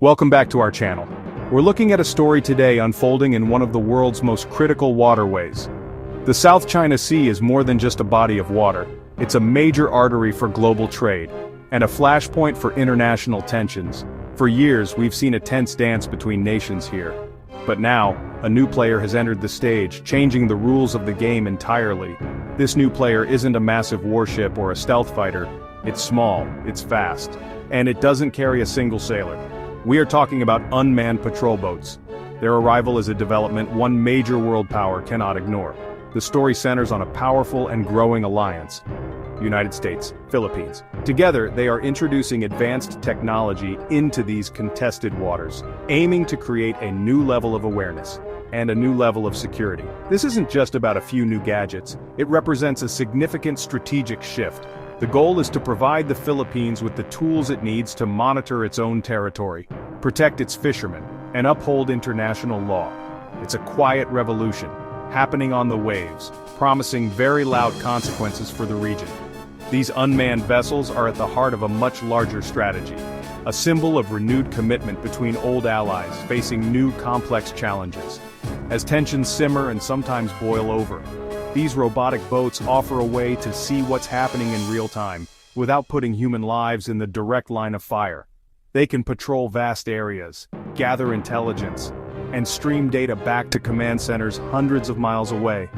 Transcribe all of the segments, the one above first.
Welcome back to our channel. We're looking at a story today unfolding in one of the world's most critical waterways. The South China Sea is more than just a body of water. It's a major artery for global trade, and a flashpoint for international tensions. For years, we've seen a tense dance between nations here. But now, a new player has entered the stage, changing the rules of the game entirely. This new player isn't a massive warship or a stealth fighter. It's small, it's fast, and it doesn't carry a single sailor. We are talking about unmanned patrol boats. Their arrival is a development one major world power cannot ignore. The story centers on a powerful and growing alliance. United States, Philippines. Together, they are introducing advanced technology into these contested waters, aiming to create a new level of awareness and a new level of security. This isn't just about a few new gadgets, it represents a significant strategic shift. The goal is to provide the Philippines with the tools it needs to monitor its own territory, protect its fishermen, and uphold international law. It's a quiet revolution, happening on the waves, promising very loud consequences for the region. These unmanned vessels are at the heart of a much larger strategy, a symbol of renewed commitment between old allies facing new complex challenges. As tensions simmer and sometimes boil over, these robotic boats offer a way to see what's happening in real time, without putting human lives in the direct line of fire. They can patrol vast areas, gather intelligence, and stream data back to command centers hundreds of miles away.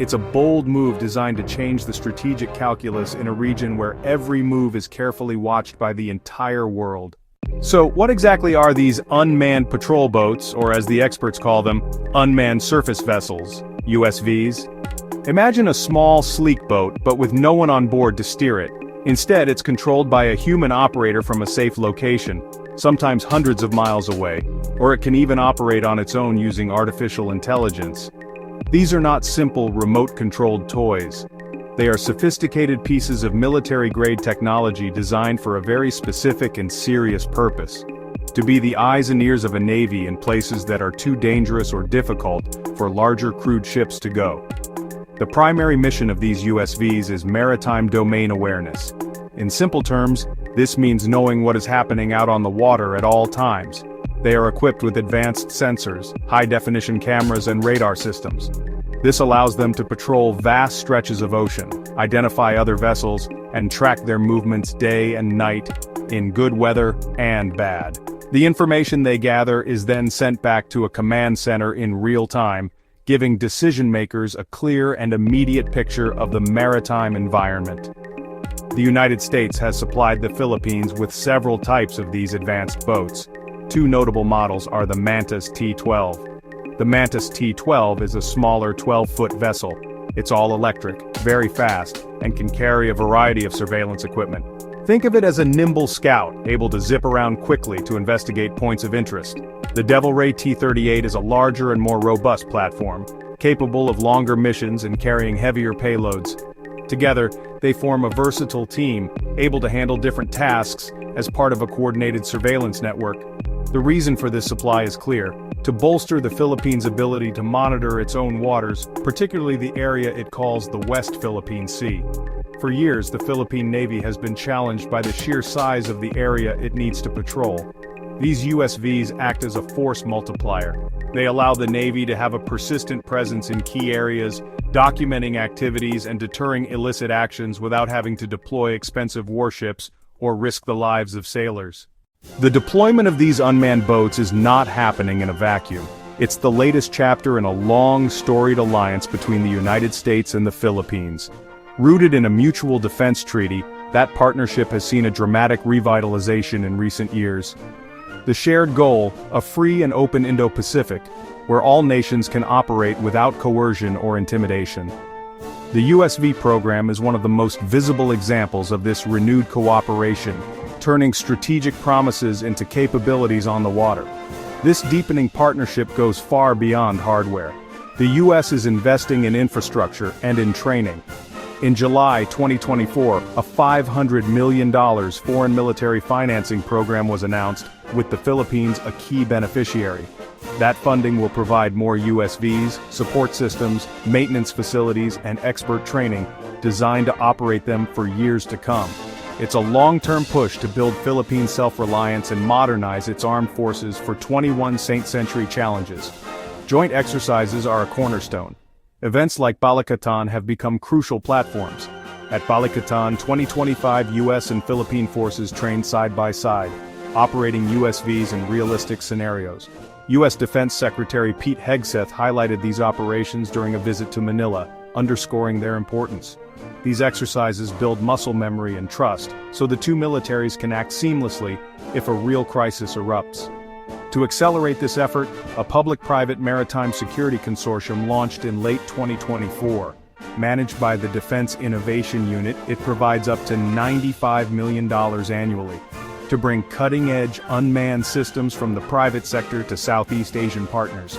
It's a bold move designed to change the strategic calculus in a region where every move is carefully watched by the entire world. So, what exactly are these unmanned patrol boats, or as the experts call them, unmanned surface vessels, USVs? Imagine a small, sleek boat, but with no one on board to steer it. Instead, it's controlled by a human operator from a safe location, sometimes hundreds of miles away, or it can even operate on its own using artificial intelligence. These are not simple, remote-controlled toys. They are sophisticated pieces of military-grade technology designed for a very specific and serious purpose: to be the eyes and ears of a navy in places that are too dangerous or difficult for larger crewed ships to go. The primary mission of these USVs is maritime domain awareness. In simple terms, this means knowing what is happening out on the water at all times. They are equipped with advanced sensors, high-definition cameras and radar systems. This allows them to patrol vast stretches of ocean, identify other vessels, and track their movements day and night, in good weather and bad. The information they gather is then sent back to a command center in real time, giving decision-makers a clear and immediate picture of the maritime environment. The United States has supplied the Philippines with several types of these advanced boats. Two notable models are the Mantis T-12. The Mantis T-12 is a smaller 12-foot vessel. It's all electric, very fast, and can carry a variety of surveillance equipment. Think of it as a nimble scout, able to zip around quickly to investigate points of interest. The Devil Ray T-38 is a larger and more robust platform, capable of longer missions and carrying heavier payloads. Together, they form a versatile team, able to handle different tasks as part of a coordinated surveillance network. The reason for this supply is clear: to bolster the Philippines' ability to monitor its own waters, particularly the area it calls the West Philippine Sea. For years, the Philippine Navy has been challenged by the sheer size of the area it needs to patrol. These USVs act as a force multiplier. They allow the Navy to have a persistent presence in key areas, documenting activities and deterring illicit actions without having to deploy expensive warships or risk the lives of sailors. The deployment of these unmanned boats is not happening in a vacuum. It's the latest chapter in a long, storied alliance between the United States and the Philippines. Rooted in a mutual defense treaty, that partnership has seen a dramatic revitalization in recent years. The shared goal, a free and open Indo-Pacific, where all nations can operate without coercion or intimidation. The USV program is one of the most visible examples of this renewed cooperation, turning strategic promises into capabilities on the water. This deepening partnership goes far beyond hardware. The U.S. is investing in infrastructure and in training. In July 2024, a $500 million foreign military financing program was announced, with the Philippines a key beneficiary. That funding will provide more USVs, support systems, maintenance facilities, and expert training, designed to operate them for years to come. It's a long-term push to build Philippine self-reliance and modernize its armed forces for 21st century challenges. Joint exercises are a cornerstone. Events like Balikatan have become crucial platforms. At Balikatan 2025, U.S. and Philippine forces trained side by side, operating USVs in realistic scenarios. U.S. Defense Secretary Pete Hegseth highlighted these operations during a visit to Manila, underscoring their importance. These exercises build muscle memory and trust, so the two militaries can act seamlessly if a real crisis erupts. To accelerate this effort, a public-private maritime security consortium launched in late 2024. Managed by the Defense Innovation Unit, it provides up to $95 million annually to bring cutting-edge unmanned systems from the private sector to Southeast Asian partners.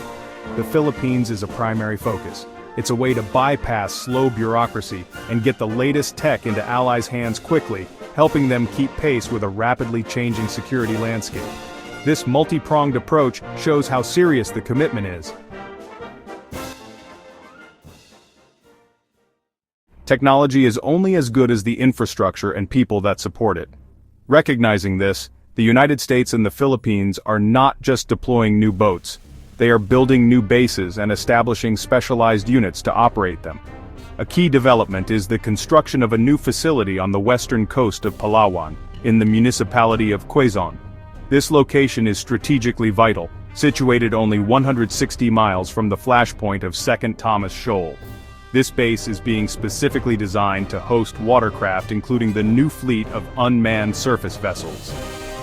The Philippines is a primary focus. It's a way to bypass slow bureaucracy and get the latest tech into allies' hands quickly, helping them keep pace with a rapidly changing security landscape. This multi-pronged approach shows how serious the commitment is. Technology is only as good as the infrastructure and people that support it. Recognizing this, the United States and the Philippines are not just deploying new boats. They are building new bases and establishing specialized units to operate them. A key development is the construction of a new facility on the western coast of Palawan, in the municipality of Quezon. This location is strategically vital, situated only 160 miles from the flashpoint of 2nd Thomas Shoal. This base is being specifically designed to host watercraft, including the new fleet of unmanned surface vessels.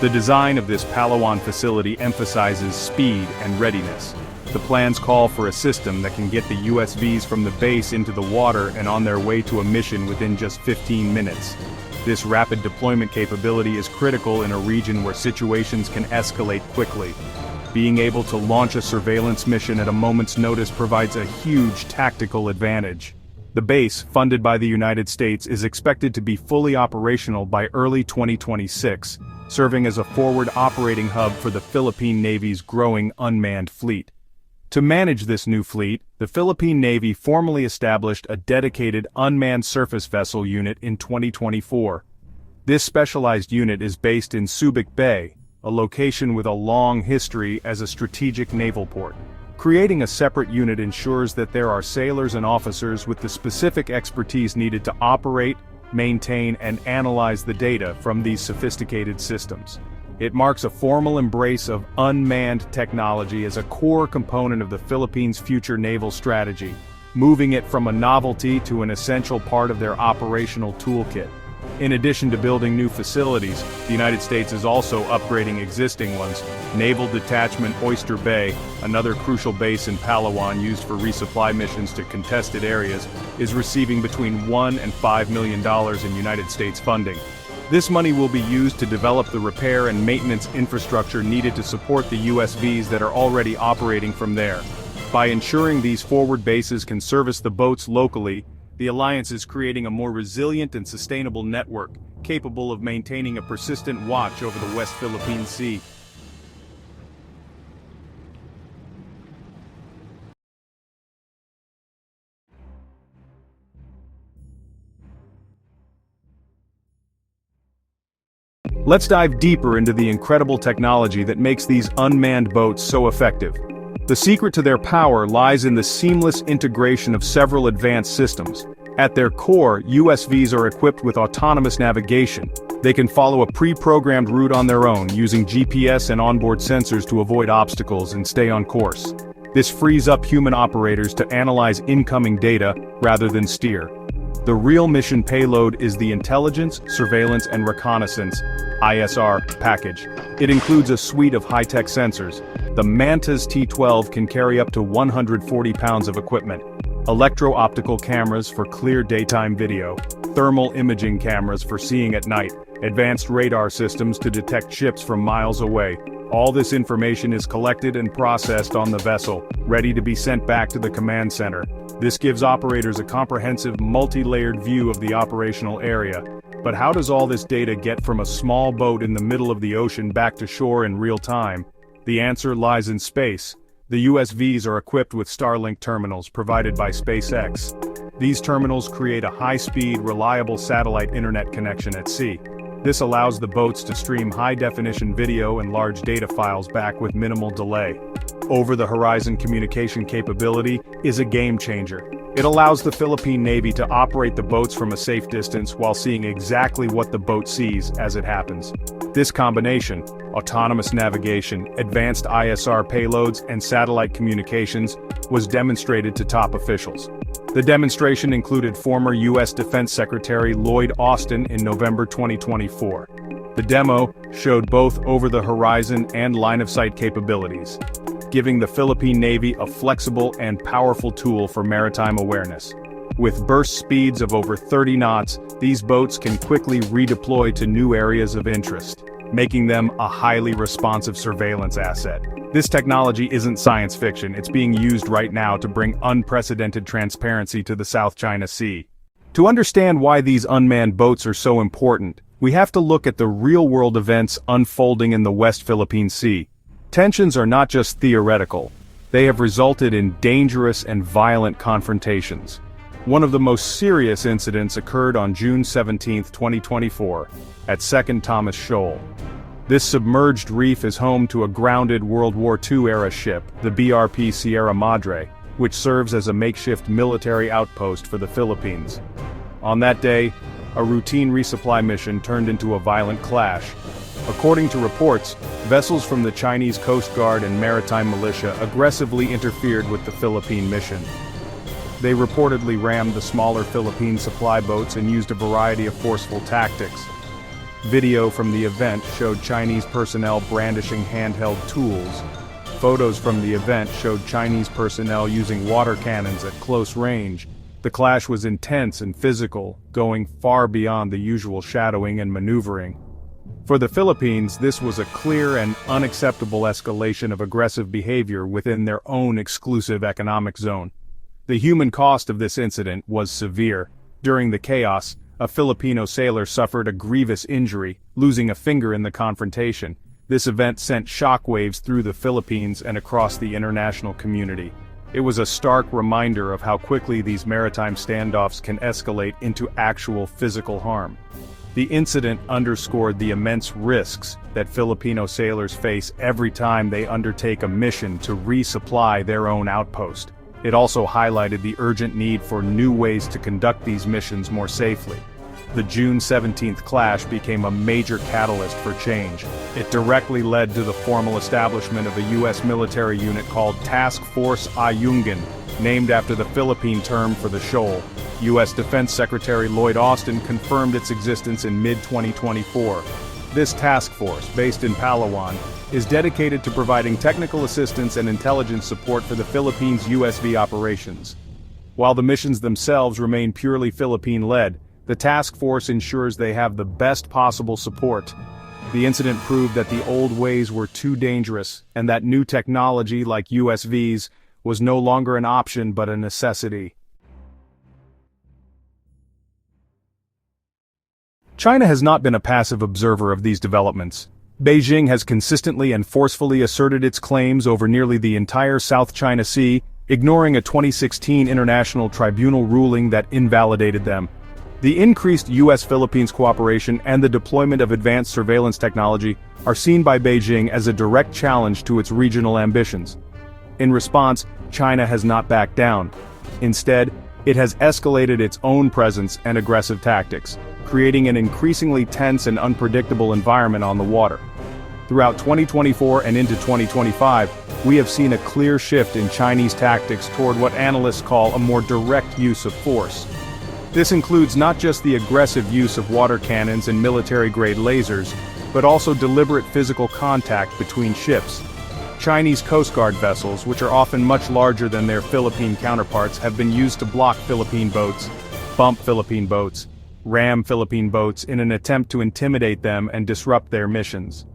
The design of this Palawan facility emphasizes speed and readiness. The plans call for a system that can get the USVs from the base into the water and on their way to a mission within just 15 minutes. This rapid deployment capability is critical in a region where situations can escalate quickly. Being able to launch a surveillance mission at a moment's notice provides a huge tactical advantage. The base, funded by the United States, is expected to be fully operational by early 2026, serving as a forward operating hub for the Philippine Navy's growing unmanned fleet. To manage this new fleet, the Philippine Navy formally established a dedicated unmanned surface vessel unit in 2024. This specialized unit is based in Subic Bay, a location with a long history as a strategic naval port. Creating a separate unit ensures that there are sailors and officers with the specific expertise needed to operate, maintain, and analyze the data from these sophisticated systems. It marks a formal embrace of unmanned technology as a core component of the Philippines' future naval strategy, moving it from a novelty to an essential part of their operational toolkit. In addition to building new facilities, the United States is also upgrading existing ones. Naval Detachment Oyster Bay, another crucial base in Palawan used for resupply missions to contested areas, is receiving between $1 and $5 million in United States funding. This money will be used to develop the repair and maintenance infrastructure needed to support the USVs that are already operating from there. By ensuring these forward bases can service the boats locally, the alliance is creating a more resilient and sustainable network, capable of maintaining a persistent watch over the West Philippine Sea. Let's dive deeper into the incredible technology that makes these unmanned boats so effective. The secret to their power lies in the seamless integration of several advanced systems. At their core, USVs are equipped with autonomous navigation. They can follow a pre-programmed route on their own, using GPS and onboard sensors to avoid obstacles and stay on course. This frees up human operators to analyze incoming data rather than steer. The real mission payload is the Intelligence, Surveillance and Reconnaissance (ISR) package. It includes a suite of high-tech sensors. The Mantas T-12 can carry up to 140 pounds of equipment. Electro-optical cameras for clear daytime video, thermal imaging cameras for seeing at night, advanced radar systems to detect ships from miles away. All this information is collected and processed on the vessel, ready to be sent back to the command center. This gives operators a comprehensive, multi-layered view of the operational area. But how does all this data get from a small boat in the middle of the ocean back to shore in real time? The answer lies in space. The USVs are equipped with Starlink terminals provided by SpaceX. These terminals create a high-speed, reliable satellite internet connection at sea. This allows the boats to stream high-definition video and large data files back with minimal delay. Over-the-horizon communication capability is a game-changer. It allows the Philippine Navy to operate the boats from a safe distance while seeing exactly what the boat sees as it happens. This combination, autonomous navigation, advanced ISR payloads, and satellite communications, was demonstrated to top officials. The demonstration included former U.S. Defense Secretary Lloyd Austin in November 2024. The demo showed both over-the-horizon and line-of-sight capabilities, giving the Philippine Navy a flexible and powerful tool for maritime awareness. With burst speeds of over 30 knots, these boats can quickly redeploy to new areas of interest, making them a highly responsive surveillance asset. This technology isn't science fiction, it's being used right now to bring unprecedented transparency to the South China Sea. To understand why these unmanned boats are so important, we have to look at the real-world events unfolding in the West Philippine Sea. Tensions are not just theoretical, they have resulted in dangerous and violent confrontations. One of the most serious incidents occurred on June 17, 2024, at 2nd Thomas Shoal. This submerged reef is home to a grounded World War II-era ship, the BRP Sierra Madre, which serves as a makeshift military outpost for the Philippines. On that day, a routine resupply mission turned into a violent clash. According to reports, vessels from the Chinese Coast Guard and maritime militia aggressively interfered with the Philippine mission. They reportedly rammed the smaller Philippine supply boats and used a variety of forceful tactics. Video from the event showed Chinese personnel brandishing handheld tools. Photos from the event showed Chinese personnel using water cannons at close range. The clash was intense and physical, going far beyond the usual shadowing and maneuvering. For the Philippines, this was a clear and unacceptable escalation of aggressive behavior within their own exclusive economic zone. The human cost of this incident was severe. During the chaos, a Filipino sailor suffered a grievous injury, losing a finger in the confrontation. This event sent shockwaves through the Philippines and across the international community. It was a stark reminder of how quickly these maritime standoffs can escalate into actual physical harm. The incident underscored the immense risks that Filipino sailors face every time they undertake a mission to resupply their own outpost. It also highlighted the urgent need for new ways to conduct these missions more safely. The June 17th clash became a major catalyst for change. It directly led to the formal establishment of a U.S. military unit called Task Force Ayungin, named after the Philippine term for the shoal. U.S. Defense Secretary Lloyd Austin confirmed its existence in mid-2024. This task force, based in Palawan, is dedicated to providing technical assistance and intelligence support for the Philippines' USV operations. While the missions themselves remain purely Philippine-led, the task force ensures they have the best possible support. The incident proved that the old ways were too dangerous, and that new technology like USVs was no longer an option but a necessity. China has not been a passive observer of these developments. Beijing has consistently and forcefully asserted its claims over nearly the entire South China Sea, ignoring a 2016 international tribunal ruling that invalidated them. The increased U.S.-Philippines cooperation and the deployment of advanced surveillance technology are seen by Beijing as a direct challenge to its regional ambitions. In response, China has not backed down. Instead, it has escalated its own presence and aggressive tactics, creating an increasingly tense and unpredictable environment on the water. Throughout 2024 and into 2025, we have seen a clear shift in Chinese tactics toward what analysts call a more direct use of force. This includes not just the aggressive use of water cannons and military-grade lasers, but also deliberate physical contact between ships. Chinese Coast Guard vessels, which are often much larger than their Philippine counterparts, have been used to block Philippine boats, bump Philippine boats, ram Philippine boats in an attempt to intimidate them and disrupt their missions.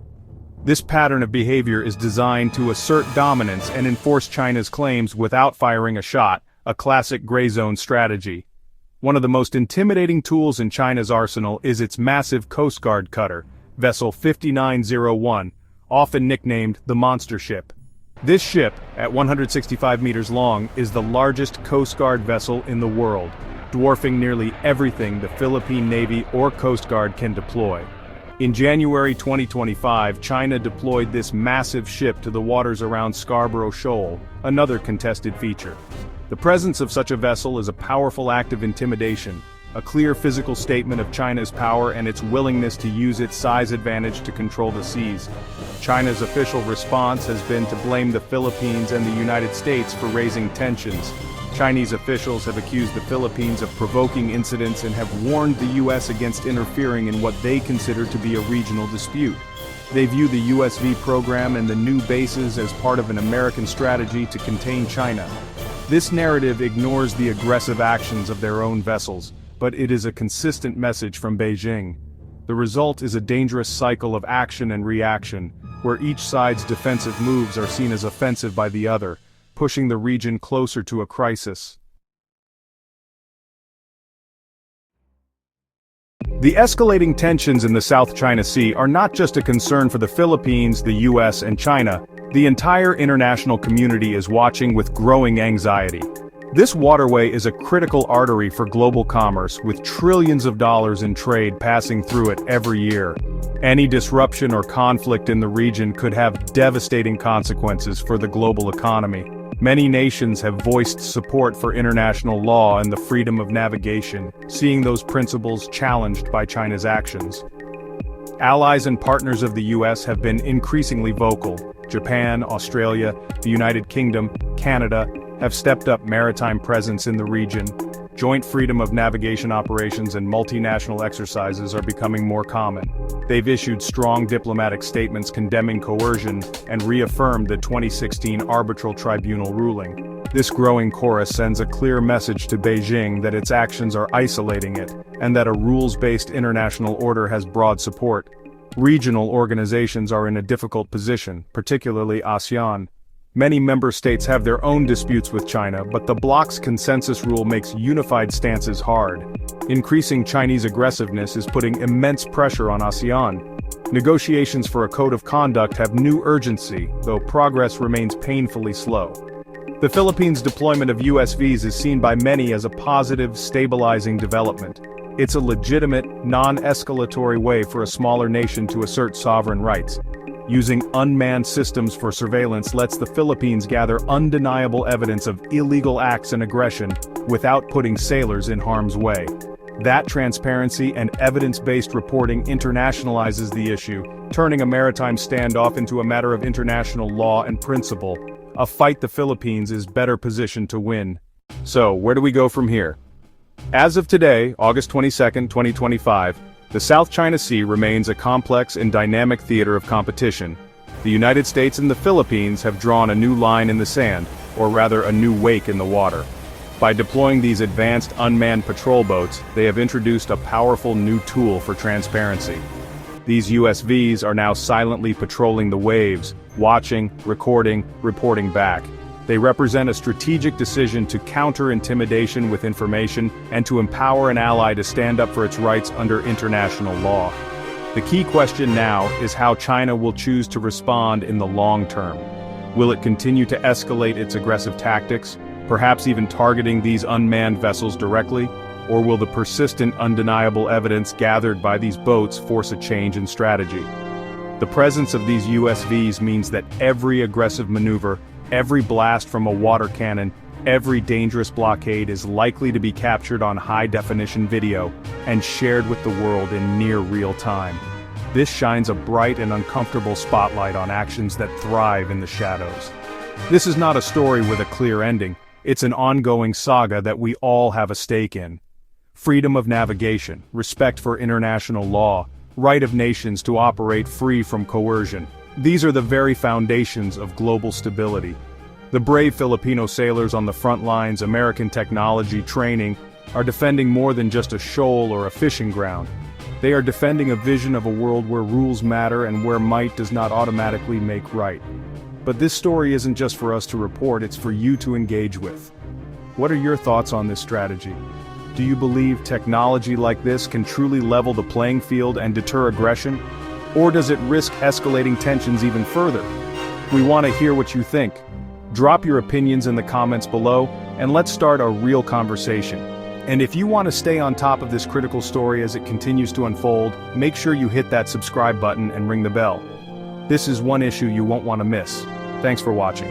This pattern of behavior is designed to assert dominance and enforce China's claims without firing a shot, a classic gray zone strategy. One of the most intimidating tools in China's arsenal is its massive Coast Guard cutter, Vessel 5901, often nicknamed the Monster Ship. This ship, at 165 meters long, is the largest Coast Guard vessel in the world, dwarfing nearly everything the Philippine Navy or Coast Guard can deploy. In January 2025, China deployed this massive ship to the waters around Scarborough Shoal, another contested feature. The presence of such a vessel is a powerful act of intimidation, a clear physical statement of China's power and its willingness to use its size advantage to control the seas. China's official response has been to blame the Philippines and the United States for raising tensions. Chinese officials have accused the Philippines of provoking incidents and have warned the U.S. against interfering in what they consider to be a regional dispute. They view the USV program and the new bases as part of an American strategy to contain China. This narrative ignores the aggressive actions of their own vessels, but it is a consistent message from Beijing. The result is a dangerous cycle of action and reaction, where each side's defensive moves are seen as offensive by the other, pushing the region closer to a crisis. The escalating tensions in the South China Sea are not just a concern for the Philippines, the US, and China. The entire international community is watching with growing anxiety. This waterway is a critical artery for global commerce, with trillions of dollars in trade passing through it every year. Any disruption or conflict in the region could have devastating consequences for the global economy. Many nations have voiced support for international law and the freedom of navigation, seeing those principles challenged by China's actions. Allies and partners of the US have been increasingly vocal. Japan, Australia, the United Kingdom, Canada have stepped up maritime presence in the region. Joint freedom of navigation operations and multinational exercises are becoming more common. They've issued strong diplomatic statements condemning coercion and reaffirmed the 2016 arbitral tribunal ruling. This growing chorus sends a clear message to Beijing that its actions are isolating it, and that a rules-based international order has broad support. Regional organizations are in a difficult position, particularly ASEAN. Many member states have their own disputes with China, but the bloc's consensus rule makes unified stances hard. Increasing Chinese aggressiveness is putting immense pressure on ASEAN. Negotiations for a code of conduct have new urgency, though progress remains painfully slow. The Philippines' deployment of USVs is seen by many as a positive, stabilizing development. It's a legitimate, non-escalatory way for a smaller nation to assert sovereign rights. Using unmanned systems for surveillance lets the Philippines gather undeniable evidence of illegal acts and aggression without putting sailors in harm's way. That transparency and evidence-based reporting internationalizes the issue, turning a maritime standoff into a matter of international law and principle, a fight the Philippines is better positioned to win. So, where do we go from here? As of today, August 22, 2025, the South China Sea remains a complex and dynamic theater of competition. The United States and the Philippines have drawn a new line in the sand, or rather a new wake in the water. By deploying these advanced unmanned patrol boats, they have introduced a powerful new tool for transparency. These USVs are now silently patrolling the waves, watching, recording, reporting back. They represent a strategic decision to counter intimidation with information and to empower an ally to stand up for its rights under international law. The key question now is how China will choose to respond in the long term. Will it continue to escalate its aggressive tactics, perhaps even targeting these unmanned vessels directly? Or will the persistent, undeniable evidence gathered by these boats force a change in strategy? The presence of these USVs means that every aggressive maneuver, every blast from a water cannon, every dangerous blockade is likely to be captured on high-definition video and shared with the world in near real time. This shines a bright and uncomfortable spotlight on actions that thrive in the shadows. This is not a story with a clear ending, it's an ongoing saga that we all have a stake in. Freedom of navigation, respect for international law, right of nations to operate free from coercion. These are the very foundations of global stability. The brave Filipino sailors on the front lines, American technology, training, are defending more than just a shoal or a fishing ground. They are defending a vision of a world where rules matter and where might does not automatically make right. But this story isn't just for us to report, it's for you to engage with. What are your thoughts on this strategy? Do you believe technology like this can truly level the playing field and deter aggression? Or does it risk escalating tensions even further? We want to hear what you think. Drop your opinions in the comments below, and let's start a real conversation. And if you want to stay on top of this critical story as it continues to unfold, make sure you hit that subscribe button and ring the bell. This is one issue you won't want to miss. Thanks for watching.